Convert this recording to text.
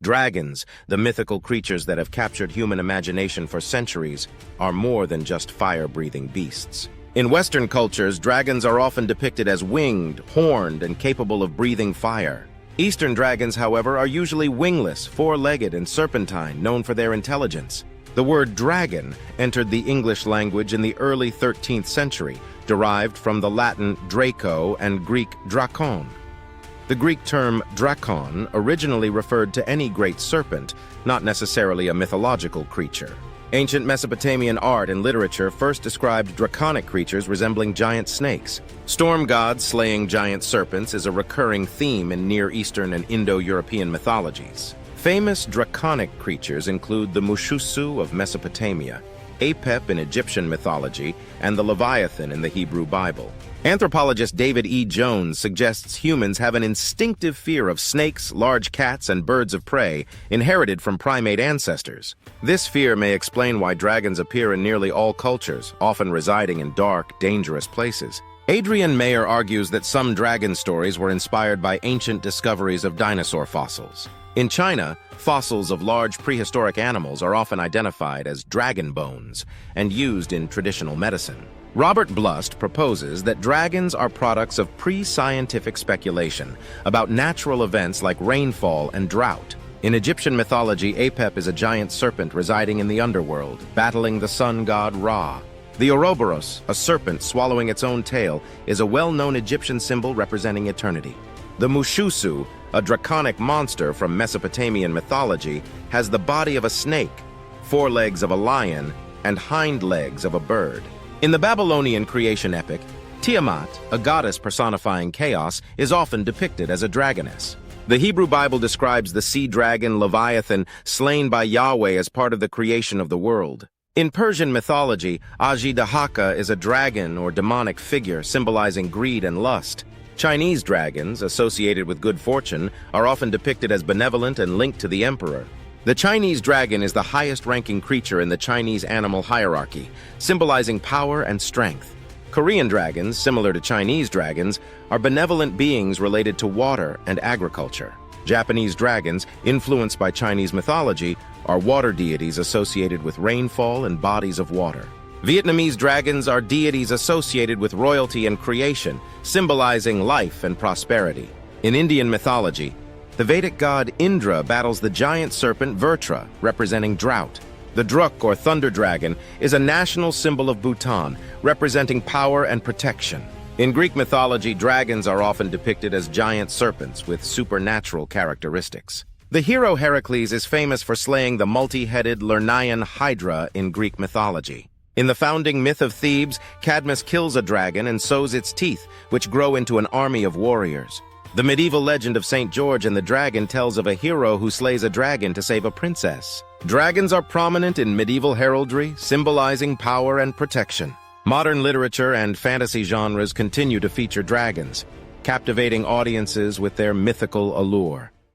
Dragons, the mythical creatures that have captured human imagination for centuries, are more than just fire-breathing beasts. In Western cultures, dragons are often depicted as winged, horned, and capable of breathing fire. Eastern dragons, however, are usually wingless, four-legged, and serpentine, known for their intelligence. The word dragon entered the English language in the early 13th century, derived from the Latin draco and Greek drakon. The Greek term drakon originally referred to any great serpent, not necessarily a mythological creature. Ancient Mesopotamian art and literature first described draconic creatures resembling giant snakes. Storm gods slaying giant serpents is a recurring theme in Near Eastern and Indo-European mythologies. Famous draconic creatures include the Mushusu of Mesopotamia, Apep in Egyptian mythology, and the Leviathan in the Hebrew Bible. Anthropologist David E. Jones suggests humans have an instinctive fear of snakes, large cats, and birds of prey inherited from primate ancestors. This fear may explain why dragons appear in nearly all cultures, often residing in dark, dangerous places. Adrian Mayer argues that some dragon stories were inspired by ancient discoveries of dinosaur fossils. In China, fossils of large prehistoric animals are often identified as dragon bones and used in traditional medicine. Robert Blust proposes that dragons are products of pre-scientific speculation about natural events like rainfall and drought. In Egyptian mythology, Apep is a giant serpent residing in the underworld, battling the sun god Ra. The Ouroboros, a serpent swallowing its own tail, is a well-known Egyptian symbol representing eternity. The Mushusu, a draconic monster from Mesopotamian mythology, has the body of a snake, forelegs of a lion, and hind legs of a bird. In the Babylonian creation epic, Tiamat, a goddess personifying chaos, is often depicted as a dragoness. The Hebrew Bible describes the sea dragon Leviathan slain by Yahweh as part of the creation of the world. In Persian mythology, Ajidahaka is a dragon or demonic figure symbolizing greed and lust. Chinese dragons, associated with good fortune, are often depicted as benevolent and linked to the emperor. The Chinese dragon is the highest-ranking creature in the Chinese animal hierarchy, symbolizing power and strength. Korean dragons, similar to Chinese dragons, are benevolent beings related to water and agriculture. Japanese dragons, influenced by Chinese mythology, are water deities associated with rainfall and bodies of water. Vietnamese dragons are deities associated with royalty and creation, symbolizing life and prosperity. In Indian mythology, the Vedic god Indra battles the giant serpent Vrtra, representing drought. The Druk, or thunder dragon, is a national symbol of Bhutan, representing power and protection. In Greek mythology, dragons are often depicted as giant serpents with supernatural characteristics. The hero Heracles is famous for slaying the multi-headed Lernaean Hydra in Greek mythology. In the founding myth of Thebes, Cadmus kills a dragon and sows its teeth, which grow into an army of warriors. The medieval legend of St. George and the Dragon tells of a hero who slays a dragon to save a princess. Dragons are prominent in medieval heraldry, symbolizing power and protection. Modern literature and fantasy genres continue to feature dragons, captivating audiences with their mythical allure.